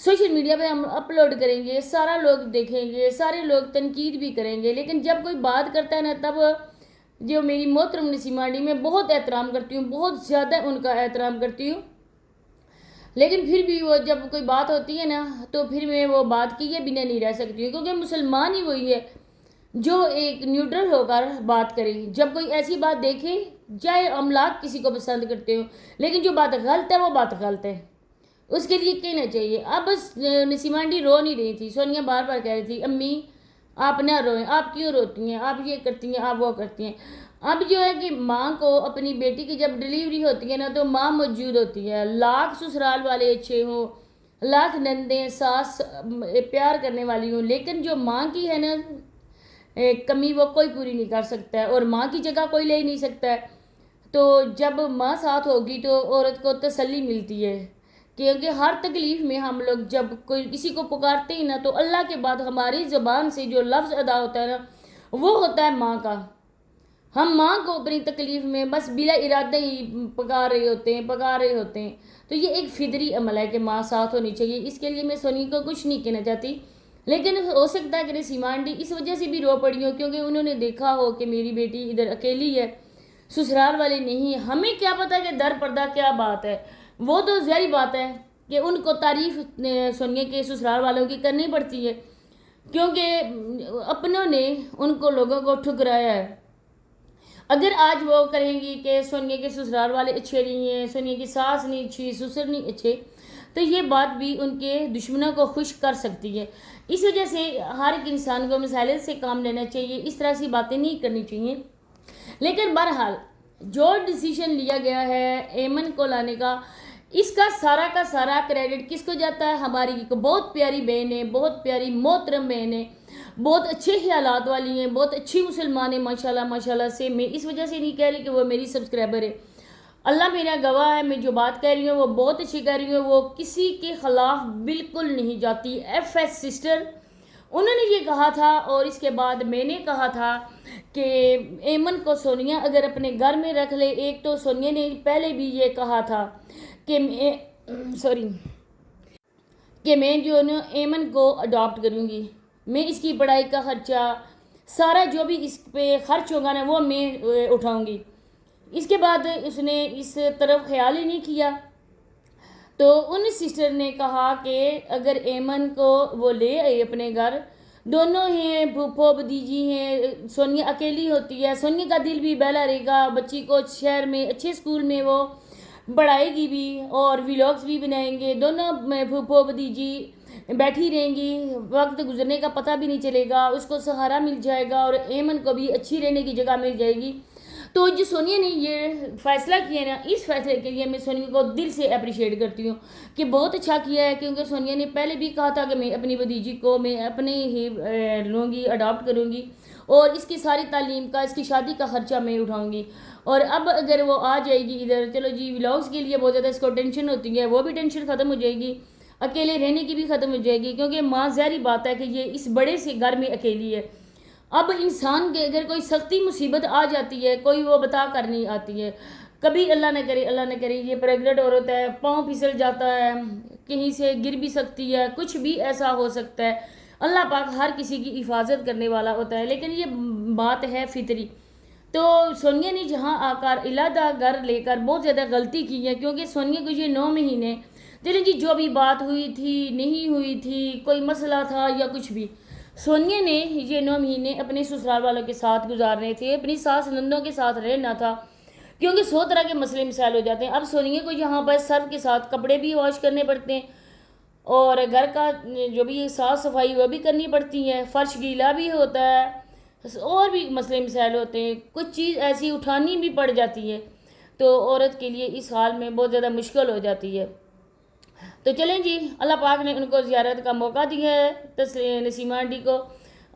Social media پہ ہم upload کریں گے، سارا لوگ دیکھیں گے، سارے لوگ تنقید بھی کریں گے، لیکن جب کوئی بات کرتا ہے نا تب جو میری محترم نسیمہ آنٹی میں بہت احترام کرتی ہوں، بہت زیادہ ان کا احترام کرتی ہوں، لیکن پھر بھی وہ جب کوئی بات ہوتی ہے نا تو پھر میں وہ بات کیے بنا نہیں رہ سکتی ہوں، کیونکہ مسلمان ہی وہی ہے جو ایک نیوٹرل ہو کر بات کرے. جب کوئی ایسی بات دیکھے، چاہے املاک کسی کو پسند کرتے ہو، لیکن جو بات غلط ہے وہ بات غلط ہے، اس کے لیے کہنا چاہیے. اب بس نسیمہ آنٹی رو نہیں رہی تھی، سونیا بار بار کہہ رہی تھی امی آپ نہ روئیں، آپ کیوں روتی ہیں، آپ یہ کرتی ہیں، آپ وہ کرتی ہیں. اب جو ہے کہ ماں کو اپنی بیٹی کی جب ڈلیوری ہوتی ہے نا تو ماں موجود ہوتی ہے، لاکھ سسرال والے اچھے ہوں، لاکھ نندیں ساس پیار کرنے والی ہوں، لیکن جو ماں کی ہے نا کمی وہ کوئی پوری نہیں کر سکتا ہے، اور ماں کی جگہ کوئی لے نہیں سکتا ہے. تو جب ماں ساتھ ہوگی تو عورت کو تسلی ملتی ہے، کیونکہ ہر تکلیف میں ہم لوگ جب کوئی کسی کو پکارتے ہیں نا تو اللہ کے بعد ہماری زبان سے جو لفظ ادا ہوتا ہے نا وہ ہوتا ہے ماں کا. ہم ماں کو اپنی تکلیف میں بس بلا ارادہ ہی پکار رہے ہوتے ہیں. تو یہ ایک فطری عمل ہے کہ ماں ساتھ ہونی چاہیے. اس کے لیے میں سونی کو کچھ نہیں کہنا چاہتی، لیکن ہو سکتا ہے کہ نسیمہ آنٹی اس وجہ سے بھی رو پڑی ہو کیونکہ انہوں نے دیکھا ہو کہ میری بیٹی ادھر اکیلی ہے، سسرال والے نہیں ہیں. ہمیں کیا پتہ کہ در پردہ کیا بات ہے، وہ تو ظاہری بات ہے کہ ان کو تعریف سونیا کے سسرال والوں کی کرنی پڑتی ہے، کیونکہ اپنوں نے ان کو لوگوں کو ٹھکرایا ہے. اگر آج وہ کہیں گی کہ سونیا کے سسرال والے اچھے نہیں ہیں، سونیا کی ساس نہیں اچھی، سسر نہیں اچھے، تو یہ بات بھی ان کے دشمنوں کو خوش کر سکتی ہے. اس وجہ سے ہر ایک انسان کو مسائل سے کام لینا چاہیے، اس طرح سے باتیں نہیں کرنی چاہیے. لیکن بہرحال جو ڈیسیشن لیا گیا ہے ایمن کو لانے کا کا سارا کریڈٹ کس کو جاتا ہے؟ ہماری بہت پیاری بہن ہے، بہت پیاری محترم بہن ہے، بہت اچھے خیالات والی ہیں، بہت اچھی مسلمان ہے ماشاءاللہ سے. میں اس وجہ سے نہیں کہہ رہی کہ وہ میری سبسکرائبر ہے، اللہ میرا گواہ ہے، میں جو بات کہہ رہی ہوں وہ بہت اچھی کہہ رہی ہوں، وہ کسی کے خلاف بالکل نہیں جاتی. ایف ایس سسٹر انہوں نے یہ کہا تھا، اور اس کے بعد میں نے کہا تھا کہ ایمن کو سونیا اگر اپنے گھر میں رکھ لے. ایک تو سونیا نے پہلے بھی یہ کہا تھا کہ میں جو ایمن کو اڈاپٹ کروں گی، میں اس کی پڑھائی کا خرچہ سارا جو بھی اس پہ خرچ ہوگا نا وہ میں اٹھاؤں گی. اس کے بعد اس نے اس طرف خیال ہی نہیں کیا. تو ان سسٹر نے کہا کہ اگر ایمن کو وہ لے آئے اپنے گھر، دونوں ہیں پھوپھو بھتیجی ہیں، سونیا اکیلی ہوتی ہے، سونیا کا دل بھی بہلا رہے گا، بچی کو شہر میں اچھے اسکول میں وہ پڑھائے گی بھی اور ولاگز بھی بنائیں گے، دونوں پھوپھو بھتیجی بیٹھی رہیں گی، وقت گزرنے کا پتہ بھی نہیں چلے گا، اس کو سہارا مل جائے گا اور ایمن کو بھی اچھی رہنے کی جگہ مل جائے گی. تو جو سونیا نے یہ فیصلہ کیا ہے نا، اس فیصلے کے لیے میں سونیا کو دل سے اپریشیٹ کرتی ہوں کہ بہت اچھا کیا ہے، کیونکہ سونیا نے پہلے بھی کہا تھا کہ میں اپنی بھتیجی کو میں اپنے ہی لوں گی، اڈاپٹ کروں گی، اور اس کی ساری تعلیم کا، اس کی شادی کا خرچہ میں اٹھاؤں گی. اور اب اگر وہ آ جائے گی ادھر، چلو جی ولاگز کے لیے بہت زیادہ اس کو ٹینشن ہوتی ہے، وہ بھی ٹینشن ختم ہو جائے گی، اکیلے رہنے کی بھی ختم ہو جائے گی، کیونکہ ماں ظاہری بات ہے کہ یہ اس بڑے سے گھر میں اکیلی ہے. اب انسان کے اگر کوئی سختی مصیبت آ جاتی ہے، کوئی وہ بتا کر نہیں آتی ہے. کبھی اللہ نہ کرے یہ پریگننٹ عورت ہے، پاؤں پھسل جاتا ہے، کہیں سے گر بھی سکتی ہے، کچھ بھی ایسا ہو سکتا ہے. اللہ پاک ہر کسی کی حفاظت کرنے والا ہوتا ہے، لیکن یہ بات ہے فطری. تو سونیا نے جہاں آ کر علیحدہ گھر لے کر بہت زیادہ غلطی کی ہے، کیونکہ سونیا کو یہ 9 مہینے چلیں جی جو بھی بات ہوئی تھی نہیں ہوئی تھی، کوئی مسئلہ تھا یا کچھ بھی، سونیا نے یہ 9 مہینے اپنے سسرال والوں کے ساتھ گزارنے تھے، اپنی ساس نندوں کے ساتھ رہنا تھا، کیونکہ 100 طرح کے مسئلے مسائل ہو جاتے ہیں. اب سونیا کو یہاں پر سرف کے ساتھ کپڑے بھی واش کرنے پڑتے ہیں، اور گھر کا جو بھی صاف صفائی وہ بھی کرنی پڑتی ہے، فرش گیلا بھی ہوتا ہے، اور بھی مسئلے مسائل ہوتے ہیں، کچھ چیز ایسی اٹھانی بھی پڑ جاتی ہے. تو عورت کے لیے اس حال میں بہت زیادہ مشکل ہو جاتی ہے. تو چلیں جی، اللہ پاک نے ان کو زیارت کا موقع دیا ہے نسیمہ آنٹی کو،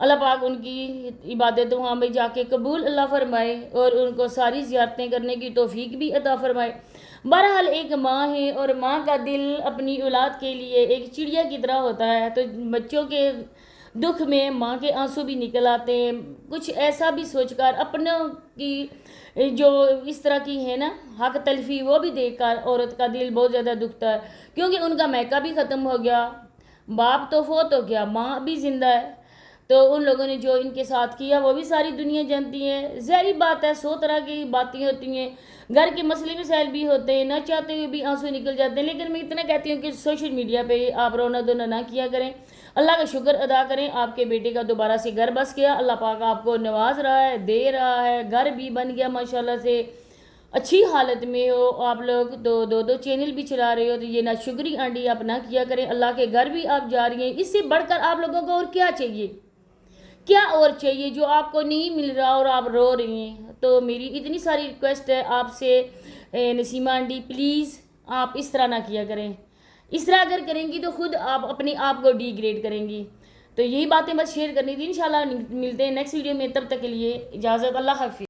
اللہ پاک ان کی عبادت وہاں میں جا کے قبول اللہ فرمائے اور ان کو ساری زیارتیں کرنے کی توفیق بھی عطا فرمائے. بہرحال ایک ماں ہے، اور ماں کا دل اپنی اولاد کے لیے ایک چڑیا کی طرح ہوتا ہے، تو بچوں کے دکھ میں ماں کے آنسو بھی نکل آتے ہیں. کچھ ایسا بھی سوچ کر اپنوں کی جو اس طرح کی ہے نا حق تلفی، وہ بھی دیکھ کر عورت کا دل بہت زیادہ دکھتا ہے، کیونکہ ان کا میکہ بھی ختم ہو گیا، باپ تو فوت ہو گیا، ماں بھی زندہ ہے، تو ان لوگوں نے جو ان کے ساتھ کیا وہ بھی ساری دنیا جانتی ہے۔ ظاہری بات ہے 100 طرح کی باتیں ہوتی ہیں، گھر کے مسئلے مسائل بھی ہوتے ہیں، نہ چاہتے ہوئے بھی آنسو نکل جاتے ہیں، لیکن میں اتنا کہتی ہوں کہ سوشل میڈیا پہ آپ رونا دھونا نہ کیا کریں، اللہ کا شکر ادا کریں، آپ کے بیٹے کا دوبارہ سے گھر بس گیا، اللہ پاک آپ کو نواز رہا ہے، دے رہا ہے، گھر بھی بن گیا ماشاءاللہ سے، اچھی حالت میں ہو آپ لوگ، دو چینل بھی چلا رہے ہو، تو یہ ناشکری آنڈی آپ نہ کیا کریں، اللہ کے گھر بھی آپ جا رہی ہیں، اس سے بڑھ کر آپ لوگوں کو اور کیا چاہیے، کیا اور چاہیے جو آپ کو نہیں مل رہا اور آپ رو رہی ہیں؟ تو میری اتنی ساری ریکویسٹ ہے آپ سے نسیمہ آنٹی، پلیز آپ اس طرح نہ کیا کریں، اس طرح اگر کریں گی تو خود آپ اپنے آپ کو ڈی گریڈ کریں گی۔ تو یہی باتیں بس شیئر کرنی تھی، انشاءاللہ ملتے ہیں نیکسٹ ویڈیو میں، تب تک کے لیے اجازت، اللہ حافظ۔